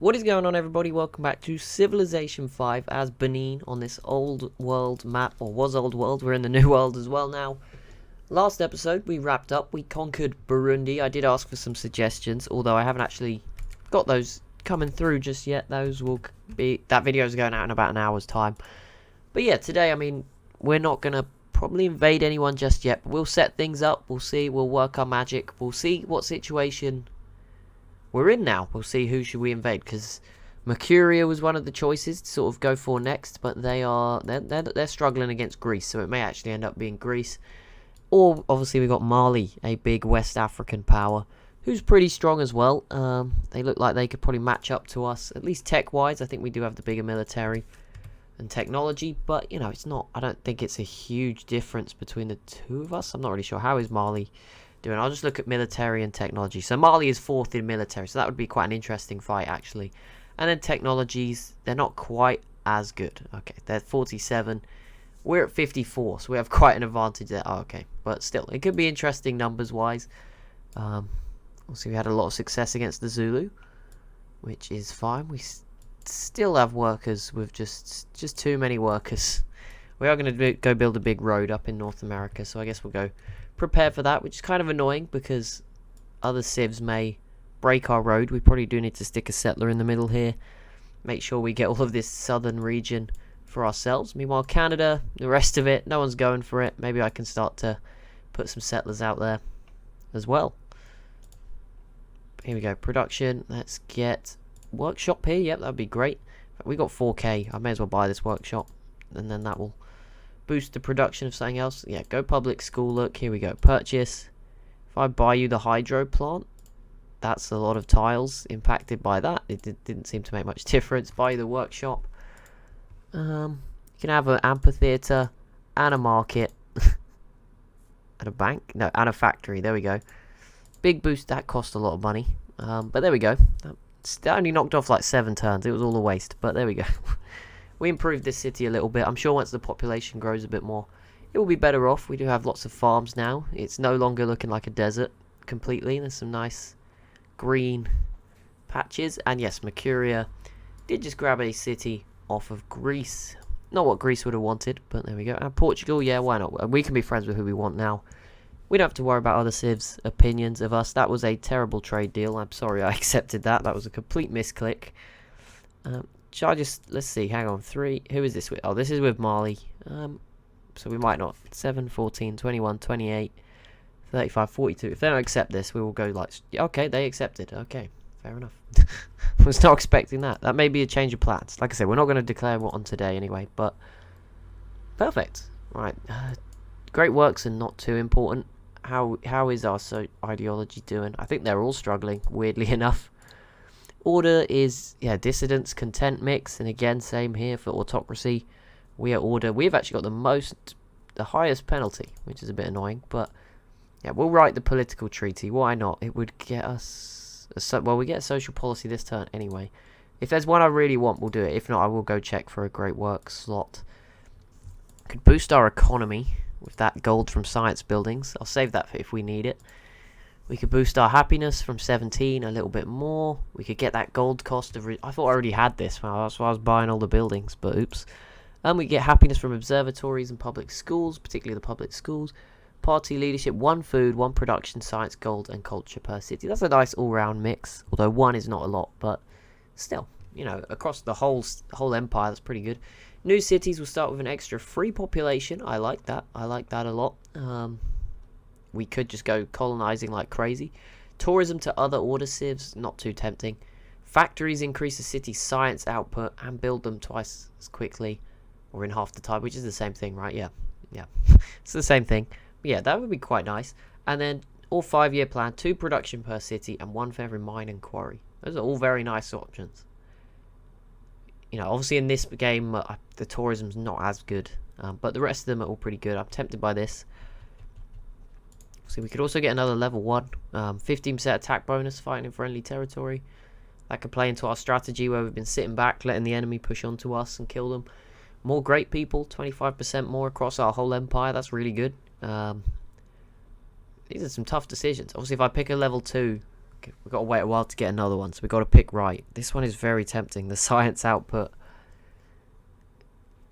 What is going on, everybody? Welcome back to Civilization 5 as Benin on this old world map, or was old world. We're in the new world as well now. Last episode we wrapped up, we conquered Burundi. I did ask for some suggestions, although I haven't actually got those coming through just yet. Those will be, that video is going out in about an hour's time. But yeah, today, I mean, we're not going to probably invade anyone just yet, but we'll set things up, we'll see, we'll work our magic, we'll see what situation we're in now. We'll see who should we invade, because Mercuria was one of the choices to sort of go for next, but they're struggling against Greece, so it may actually end up being Greece. Or obviously we got Mali, a big West African power, who's pretty strong as well. They look like they could probably match up to us, at least tech-wise. I think we do have the bigger military and technology, but you know, it's not. I don't think it's a huge difference between the two of us. I'm not really sure. How is Mali doing? I'll just look at military and technology. So Mali is 4th in military, so that would be quite an interesting fight actually. And then technologies, they're not quite as good. Okay, they're 47. We're at 54, so we have quite an advantage there. Oh, okay, but still, it could be interesting numbers wise. Obviously we had a lot of success against the Zulu, which is fine. We still have workers with just too many workers. We are going to go build a big road up in North America, so I guess we'll go prepare for that, which is kind of annoying because other civs may break our road. We probably do need to stick a settler in the middle here, make sure we get all of this southern region for ourselves. Meanwhile, Canada, the rest of it, no one's going for it. Maybe I can start to put some settlers out there as well. Here we go, production. Let's get workshop here. Yep, that'd be great. We got 4k. I may as well buy this workshop, and then that will boost the production of something else. Yeah, go public school. Look, here we go. Purchase. If I buy you the hydro plant, that's a lot of tiles impacted by that. It didn't seem to make much difference. Buy you the workshop. You can have an amphitheater and a market and a bank. No, and a factory. There we go. Big boost. That cost a lot of money. But there we go. That only knocked off like 7 turns. It was all a waste. But there we go. We improved this city a little bit. I'm sure once the population grows a bit more, it will be better off. We do have lots of farms now. It's no longer looking like a desert completely. There's some nice green patches. And yes, Mercuria did just grab a city off of Greece. Not what Greece would have wanted, but there we go. And Portugal, yeah, why not? We can be friends with who we want now. We don't have to worry about other civs' opinions of us. That was a terrible trade deal. I'm sorry I accepted that. That was a complete misclick. Shall I just, let's see, hang on, 3, who is this with? Oh, this is with Mali, so we might not, 7, 14, 21, 28, 35, 42, if they don't accept this, we will go like, okay, they accepted, okay, fair enough. I was not expecting that. That may be a change of plans. Like I said, we're not going to declare war on today anyway, but perfect. Right, great works and not too important. How is our ideology doing? I think they're all struggling, weirdly enough. Order is, yeah, dissidents, content mix, and again, same here for autocracy. We are order. We've actually got the highest penalty, which is a bit annoying, but yeah, we'll write the political treaty. Why not? It would get us, well, we get a social policy this turn anyway. If there's one I really want, we'll do it. If not, I will go check for a great work slot. Could boost our economy with that gold from science buildings. I'll save that for if we need it. We could boost our happiness from 17 a little bit more. We could get that gold cost of... I thought I already had this. Well, that's why I was buying all the buildings, but oops. We get happiness from observatories and public schools, particularly the public schools. Party leadership, 1 food, 1 production, science, gold, and culture per city. That's a nice all-round mix, although 1 is not a lot, but still, you know, across the whole empire, that's pretty good. New cities will start with an extra free population. I like that. I like that a lot. We could just go colonizing like crazy. Tourism to other order civs, not too tempting. Factories increase the city's science output and build them twice as quickly, or in half the time, which is the same thing, right? Yeah, it's the same thing. But yeah, that would be quite nice. And then all 5-year plan, 2 production per city and 1 for every mine and quarry. Those are all very nice options. You know, obviously in this game, the tourism's not as good, but the rest of them are all pretty good. I'm tempted by this. So we could also get another level 1, 15% attack bonus fighting in friendly territory. That could play into our strategy where we've been sitting back, letting the enemy push onto us and kill them. More great people, 25% more across our whole empire. That's really good. These are some tough decisions. Obviously, if I pick a level 2 We've got to wait a while to get another one, so we've got to pick right. This one is very tempting. The science output.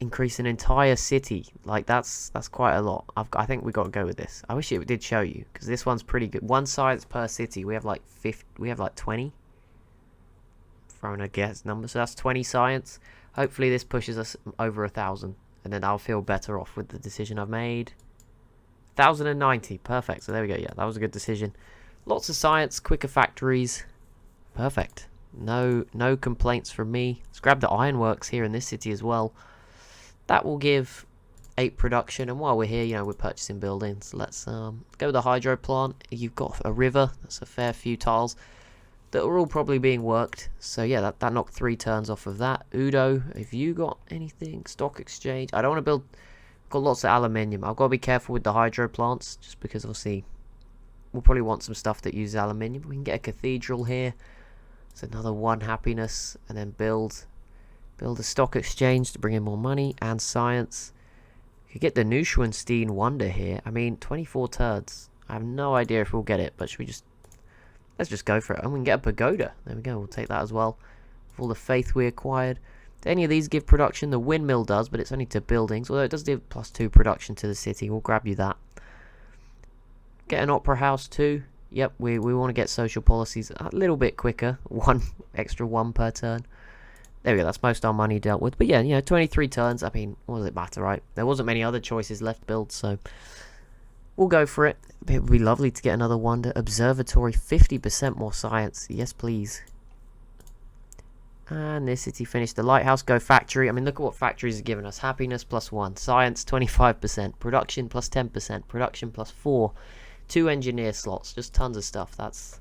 Increase an entire city. Like, that's quite a lot. I think we got to go with this. I wish it did show you, because this one's pretty good. One science per city. We have like 20. Throwing a guess number. So that's 20 science. Hopefully this pushes us over 1,000. And then I'll feel better off with the decision I've made. 1,090. Perfect. So there we go. Yeah, that was a good decision. Lots of science. Quicker factories. Perfect. No complaints from me. Let's grab the ironworks here in this city as well. That will give 8 production. And while we're here, you know, we're purchasing buildings. Let's go with the hydro plant. You've got a river. That's a fair few tiles that are all probably being worked. So yeah, that knocked 3 turns off of that. Udo, have you got anything? Stock exchange. I don't want to build. Got lots of aluminium. I've got to be careful with the hydro plants, just because obviously we'll probably want some stuff that uses aluminium. We can get a cathedral here. It's another 1 happiness, and then build a stock exchange to bring in more money and science. You could get the Neuschwanstein Wonder here. I mean, 24 turns. I have no idea if we'll get it, but should we just... Let's just go for it. And we can get a pagoda. There we go. We'll take that as well. For all the faith we acquired. Do any of these give production? The windmill does, but it's only to buildings. Although it does give +2 production to the city. We'll grab you that. Get an opera house too. Yep, we want to get social policies a little bit quicker. Extra 1 per turn. There we go. That's most of our money dealt with. But yeah, you know, 23 turns. I mean, what does it matter, right? There wasn't many other choices left build, so... We'll go for it. It would be lovely to get another wonder. Observatory, 50% more science. Yes, please. And this city finished. The lighthouse, go factory. I mean, look at what factories are giving us. Happiness +1. Science, 25%. Production +10%. Production +4. 2 engineer slots. Just tons of stuff. That's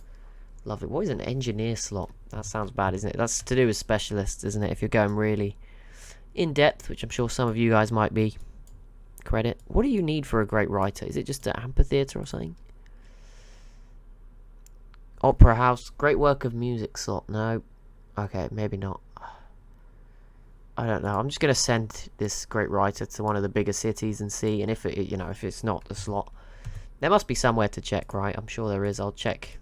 lovely. What is an engineer slot? That sounds bad, isn't it? That's to do with specialists, isn't it? If you're going really in depth, which I'm sure some of you guys might be. Credit. What do you need for a great writer? Is it just an amphitheater or something? Opera house. Great work of music slot. No. Okay, maybe not. I don't know. I'm just going to send this great writer to one of the bigger cities and see. And if it, you know, if it's not the slot, there must be somewhere to check, right? I'm sure there is. I'll check.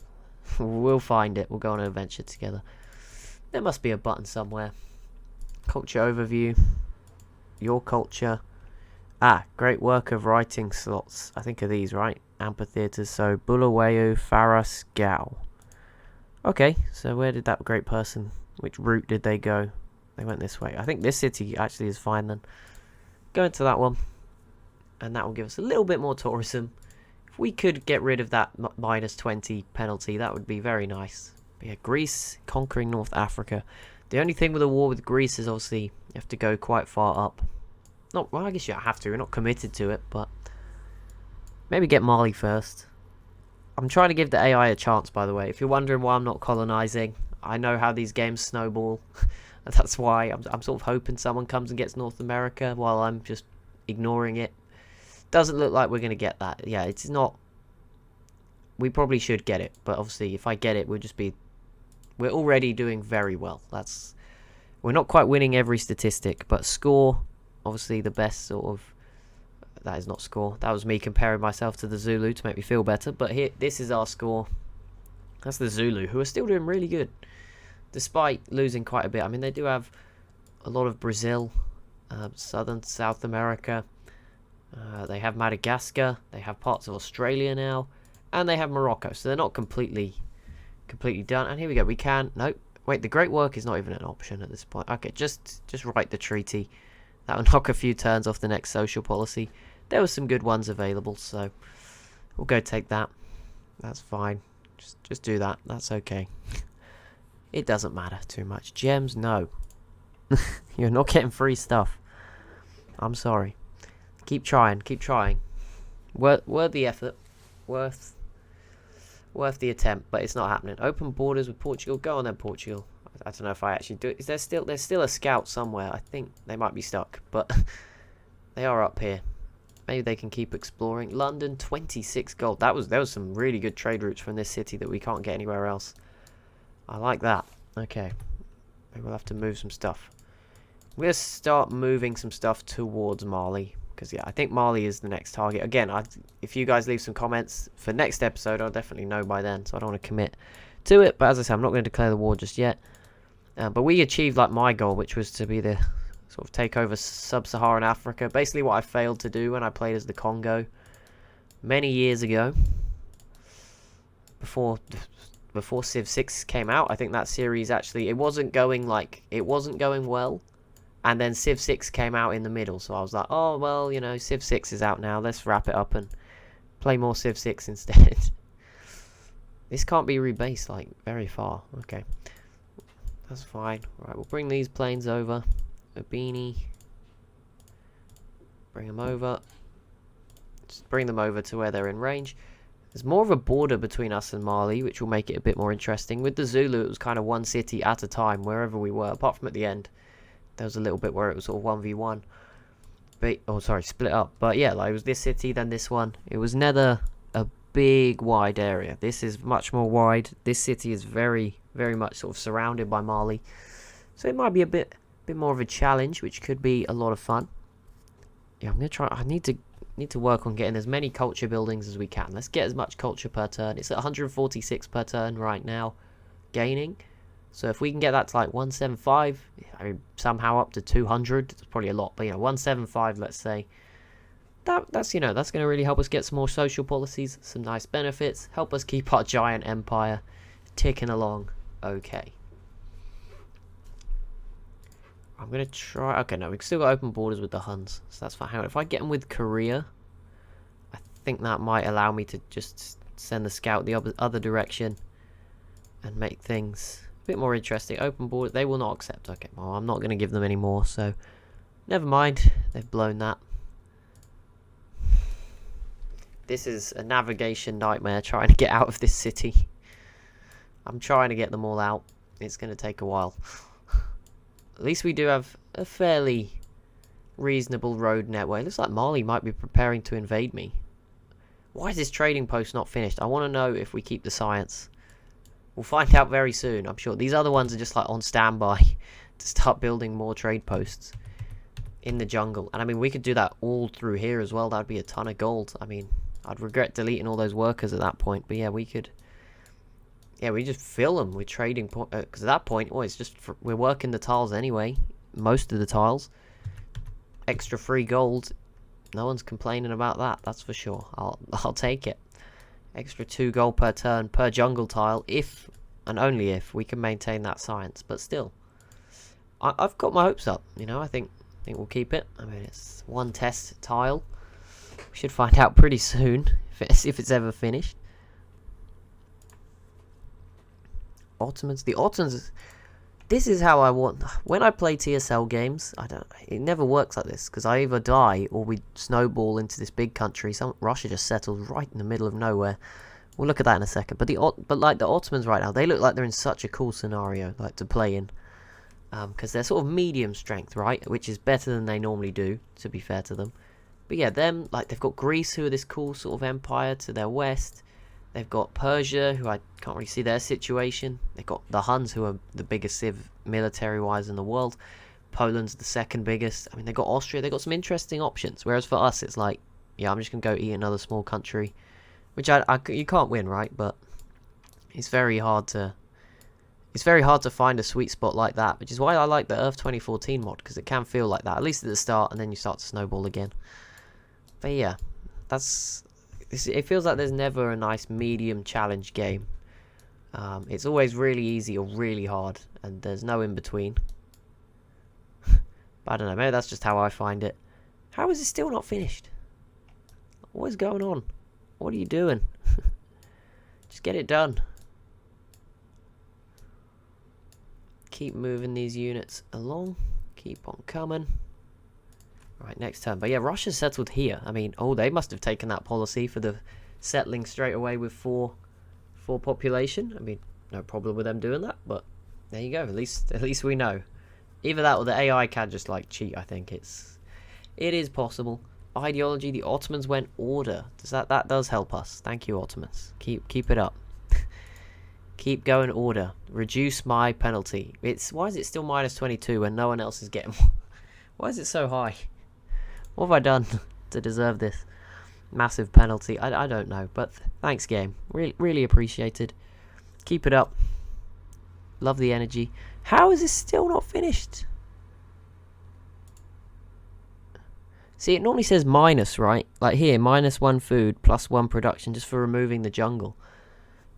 We'll find it. We'll go on an adventure together. There must be a button somewhere. Culture overview. Your culture. Ah, great work of writing slots. I think of these, right? Amphitheaters. So, Bulawayo, Faras, Gao. Okay, so where did that great person... Which route did they go? They went this way. I think this city actually is fine then. Go into that one. And that will give us a little bit more tourism. If we could get rid of that -20 penalty, that would be very nice. But yeah, Greece conquering North Africa. The only thing with a war with Greece is obviously you have to go quite far up. Not, well, I guess you have to. We're not committed to it, but maybe get Mali first. I'm trying to give the AI a chance, by the way. If you're wondering why I'm not colonizing, I know how these games snowball. That's why I'm sort of hoping someone comes and gets North America while I'm just ignoring it. Doesn't look like we're going to get that. Yeah, it's not... We probably should get it, but obviously if I get it, we'll just be... We're already doing very well. That's... We're not quite winning every statistic, but score... Obviously the best sort of... That is not score. That was me comparing myself to the Zulu to make me feel better. But here, this is our score. That's the Zulu, who are still doing really good. Despite losing quite a bit. I mean, they do have a lot of Brazil. South America. They have Madagascar. They have parts of Australia now. And they have Morocco. So they're not completely done. And here we go. We can... Nope. Wait, the great work is not even an option at this point. Okay, just write the treaty. That will knock a few turns off the next social policy. There were some good ones available, so we'll go take that. That's fine. Just do that. That's okay. It doesn't matter too much. Gems, no. You're not getting free stuff. I'm sorry. Keep trying. Keep trying. Worth the effort. Worth the attempt, but it's not happening. Open borders with Portugal. Go on then, Portugal. I don't know if I actually do it. Is there's still a scout somewhere. I think they might be stuck, but they are up here. Maybe they can keep exploring. London, 26 gold. There was some really good trade routes from this city that we can't get anywhere else. I like that. Okay. Maybe we'll have to move some stuff. We'll start moving some stuff towards Mali. Because, yeah, I think Mali is the next target. Again, if you guys leave some comments for next episode, I'll definitely know by then. So I don't want to commit to it. But as I said, I'm not going to declare the war just yet. But we achieved like my goal, which was to be the sort of take over sub-Saharan Africa. Basically what I failed to do when I played as the Congo many years ago. Before Civ 6 came out, I think that series actually, it wasn't going well. And then Civ 6 came out in the middle, so I was like, oh, well, you know, Civ 6 is out now, let's wrap it up and play more Civ 6 instead. This can't be rebased, like, very far. Okay. That's fine. Right, we'll bring these planes over. Benin. Bring them over. Just bring them over to where they're in range. There's more of a border between us and Mali, which will make it a bit more interesting. With the Zulu, it was kind of one city at a time, wherever we were, apart from at the end. There was a little bit where it was sort of 1v1. But, oh, sorry, split up. But yeah, like, it was this city, then this one. It was never a big, wide area. This is much more wide. This city is very, very much sort of surrounded by Mali. So it might be a bit more of a challenge, which could be a lot of fun. Yeah, I'm going to try. I need to work on getting as many culture buildings as we can. Let's get as much culture per turn. It's at 146 per turn right now, gaining. So if we can get that to like 175, I mean, somehow up to 200, it's probably a lot, but you know, 175, let's say. That's you know, that's going to really help us get some more social policies, some nice benefits, help us keep our giant empire ticking along. Okay. I'm going to try... Okay, no, we've still got open borders with the Huns, so that's fine. Hang on, if I get them with Korea, I think that might allow me to just send the scout the other direction and make things a bit more interesting. Open border, they will not accept. Okay, well, I'm not going to give them any more, so never mind. They've blown that. This is a navigation nightmare trying to get out of this city. I'm trying to get them all out. It's going to take a while. At least we do have a fairly reasonable road network. It looks like Mali might be preparing to invade me. Why is this trading post not finished? I want to know if we keep the science. We'll find out very soon, I'm sure. These other ones are just like on standby to start building more trade posts in the jungle. And I mean, we could do that all through here as well. That would be a ton of gold. I mean, I'd regret deleting all those workers at that point. But yeah, we could... Yeah, we just fill them with trading, because at that point, it's just we're working the tiles anyway. Most of the tiles, extra free gold. No one's complaining about that. That's for sure. I'll take it. Extra 2 gold per turn per jungle tile, if and only if we can maintain that science. But still, I've got my hopes up. You know, I think we'll keep it. I mean, it's one test tile. We should find out pretty soon if it's ever finished. Ottomans. The Ottomans. This is how I want. When I play TSL games, it never works like this, because I either die or we snowball into this big country. Russia just settled right in the middle of nowhere. We'll look at that in a second. But like the Ottomans right now, they look like they're in such a cool scenario, like to play in, because they're sort of medium strength, right, which is better than they normally do, to be fair to them. But yeah, them, like, they've got Greece, who are this cool sort of empire to their west. They've got Persia, who I can't really see their situation. They've got the Huns, who are the biggest civ military-wise in the world. Poland's the second biggest. I mean, they've got Austria. They've got some interesting options. Whereas for us, it's like, yeah, I'm just going to go eat another small country. Which you can't win, right? But it's very hard to... It's very hard to find a sweet spot like that. Which is why I like the Earth 2014 mod. Because it can feel like that. At least at the start. And then you start to snowball again. But yeah, that's... It feels like there's never a nice medium challenge game. It's always really easy or really hard, and there's no in between. But I don't know, maybe that's just how I find it. How is it still not finished? What is going on? What are you doing? Just get it done. Keep moving these units along. Keep on coming. Right, next turn. But yeah, Russia's settled here. I mean, oh, they must have taken that policy for the settling straight away with four population. I mean, no problem with them doing that, but there you go. At least we know. Either that or the AI can just like cheat. I think it is possible. Ideology. The Ottomans went order. That does help us? Thank you, Ottomans. Keep it up. Keep going order. Reduce my penalty. Why is it still minus 22 when no one else is getting? Why is it so high? What have I done to deserve this massive penalty? I don't know, but thanks, game. Really appreciated. Keep it up. Love the energy. How is this still not finished? See, it normally says minus, right? Like here, -1 food, +1 production, just for removing the jungle.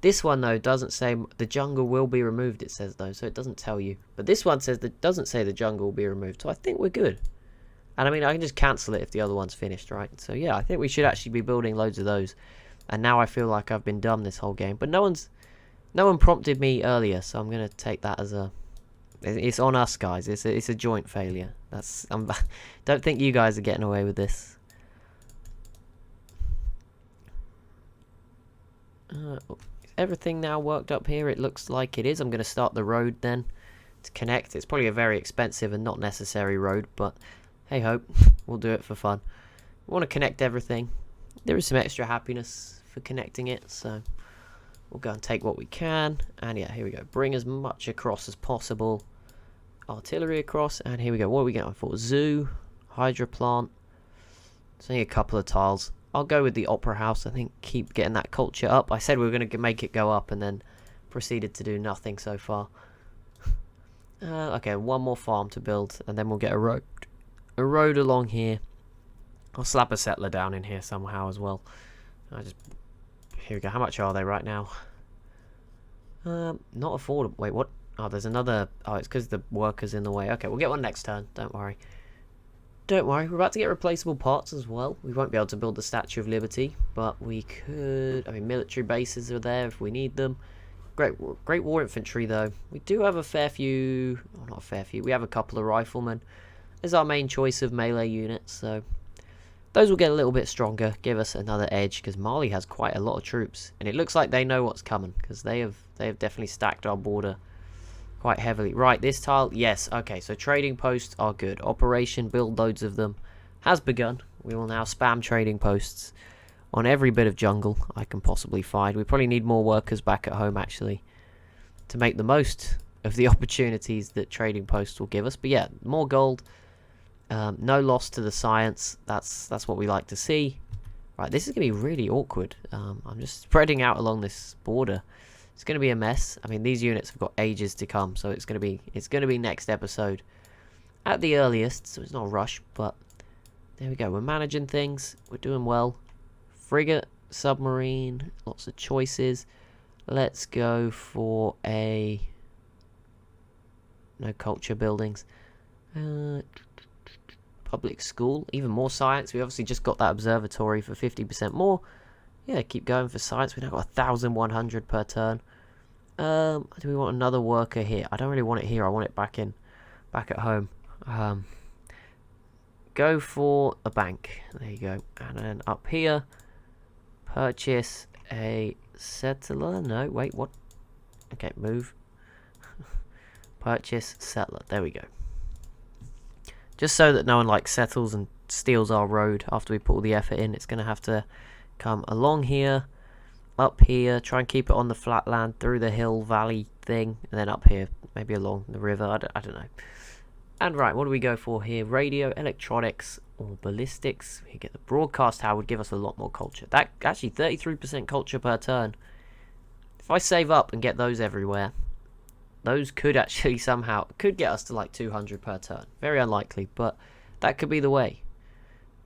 This one, though, doesn't say the jungle will be removed, it says, though, so it doesn't tell you. But this one says that doesn't say the jungle will be removed, so I think we're good. And I mean, I can just cancel it if the other one's finished, right? So yeah, I think we should actually be building loads of those. And now I feel like I've been dumb this whole game. But no one prompted me earlier, so I'm going to take that as a... It's on us, guys. It's a joint failure. Don't think you guys are getting away with this. Everything now worked up here? It looks like it is. I'm going to start the road then to connect. It's probably a very expensive and not necessary road, but hey ho, we'll do it for fun. We want to connect everything. There is some extra happiness for connecting it, so we'll go and take what we can. And yeah, here we go. Bring as much across as possible. Artillery across, and here we go. What are we going for? Zoo, hydro plant. It's only a couple of tiles. I'll go with the opera house. I think keep getting that culture up. I said we were going to make it go up and then proceeded to do nothing so far. Okay, one more farm to build and then we'll get a road. A road along here. I'll slap a settler down in here somehow as well. Here we go. How much are they right now? Not affordable. Wait, what? Oh, there's another... Oh, it's because the worker's in the way. Okay, we'll get one next turn. Don't worry. Don't worry, we're about to get replaceable parts as well. We won't be able to build the Statue of Liberty, but we could... I mean, military bases are there if we need them. Great War Infantry, though. We do have a fair few... Oh, not a fair few. We have a couple of riflemen. There's our main choice of melee units, so... Those will get a little bit stronger, give us another edge, because Mali has quite a lot of troops. And it looks like they know what's coming, because they have definitely stacked our border quite heavily. Right, this tile, yes, okay, so trading posts are good. Operation build loads of them has begun. We will now spam trading posts on every bit of jungle I can possibly find. We probably need more workers back at home, actually, to make the most of the opportunities that trading posts will give us. But yeah, more gold, no loss to the science. That's what we like to see. Right, this is going to be really awkward. I'm just spreading out along this border. It's going to be a mess. I mean, these units have got ages to come, so it's going to be next episode at the earliest, so it's not a rush, but there we go. We're managing things. We're doing well. Frigate, submarine, lots of choices. Let's go for a... No culture buildings. Public school, even more science. We obviously just got that observatory for 50% more. Yeah, keep going for science. We've now got 1,100 per turn. Do we want another worker here? I don't really want it here. I want it back at home. Go for a bank. There you go. And then up here, purchase a settler. No, wait, what? Okay, move. Purchase settler. There we go. Just so that no one like settles and steals our road after we put all the effort in. It's going to have to come along here, up here, try and keep it on the flat land through the hill valley thing, and then up here, maybe along the river. I don't know. And right, what do we go for here? Radio, electronics, or ballistics. We get the broadcast tower, would give us a lot more culture. That actually 33% culture per turn. If I save up and get those everywhere, those could actually somehow get us to like 200 per turn. Very unlikely, but that could be the way.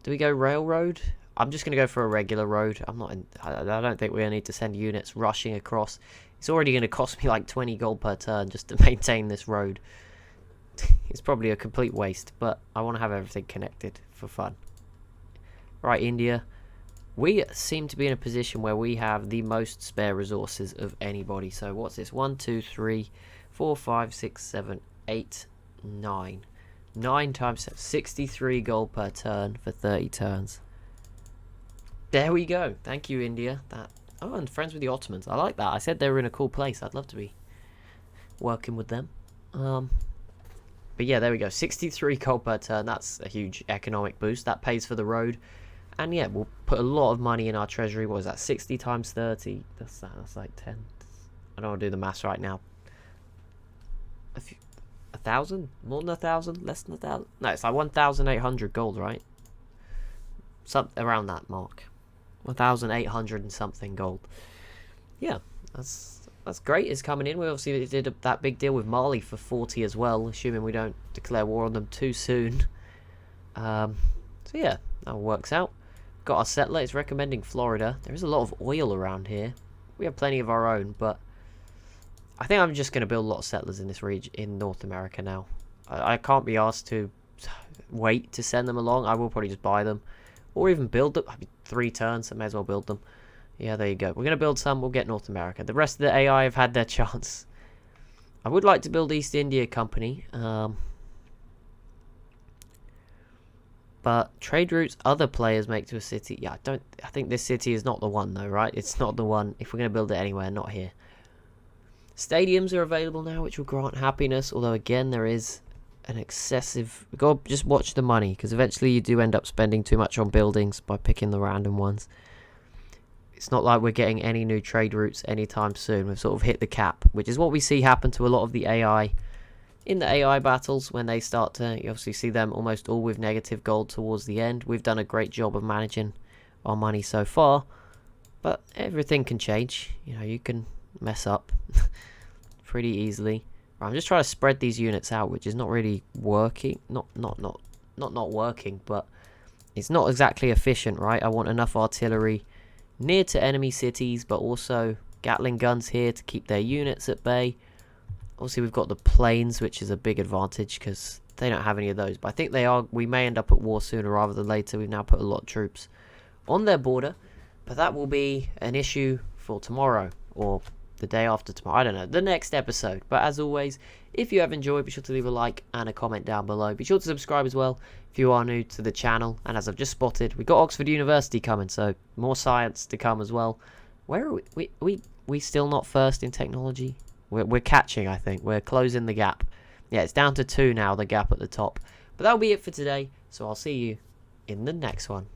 Do we go railroad? I'm just going to go for a regular road. I don't think we're going to need to send units rushing across. It's already going to cost me like 20 gold per turn just to maintain this road. It's probably a complete waste, but I want to have everything connected for fun. Right, India. We seem to be in a position where we have the most spare resources of anybody. So what's this? 1, 2, 3, 4, 5, 6, 7, 8, 9. 9 times 7. 63 gold per turn for 30 turns. There we go. Thank you, India. Oh, and friends with the Ottomans. I like that. I said they were in a cool place. I'd love to be working with them. But yeah, there we go. 63 gold per turn. That's a huge economic boost. That pays for the road. And yeah, we'll put a lot of money in our treasury. What is that? 60 times 30. That's like 10. I don't want to do the maths right now. 1,000? More than 1,000? Less than 1,000? No, it's like 1,800 gold, right? Around that mark. 1,800 and something gold. Yeah, that's that's great. It's coming in. We obviously did that big deal with Mali for 40 as well, assuming we don't declare war on them too soon. So yeah, that works out. Got our settler. It's recommending Florida. There is a lot of oil around here. We have plenty of our own, but I think I'm just going to build a lot of settlers in this region in North America now. I can't be asked to wait to send them along. I will probably just buy them, or even build them. I mean, 3 turns, I may as well build them. Yeah, there you go. We're going to build some. We'll get North America. The rest of the AI have had their chance. I would like to build East India Company. But trade routes other players make to a city. Yeah, I think this city is not the one though, right? It's not the one. If we're going to build it anywhere, not here. Stadiums are available now, which will grant happiness. Although again, there is an excessive... We've got to just watch the money, because eventually you do end up spending too much on buildings by picking the random ones. It's not like we're getting any new trade routes anytime soon. We've sort of hit the cap, which is what we see happen to a lot of the AI. In the AI battles, when they start to, you obviously see them almost all with negative gold towards the end. We've done a great job of managing our money so far, but everything can change. You know, you can mess up pretty easily. Right, I'm just trying to spread these units out, which is not really working. Not working, but it's not exactly efficient, right? I want enough artillery near to enemy cities, but also Gatling guns here to keep their units at bay. Obviously, we've got the planes, which is a big advantage because they don't have any of those. But I think we may end up at war sooner rather than later. We've now put a lot of troops on their border, but that will be an issue for tomorrow or the day after tomorrow. I don't know, the next episode. But as always, if you have enjoyed, be sure to leave a like and a comment down below. Be sure to subscribe as well if you are new to the channel. And as I've just spotted, we've got Oxford University coming, so more science to come as well. Where are we still not first in technology? We're catching, I think. We're closing the gap. Yeah, it's down to 2 now, the gap at the top. But that'll be it for today, so I'll see you in the next one.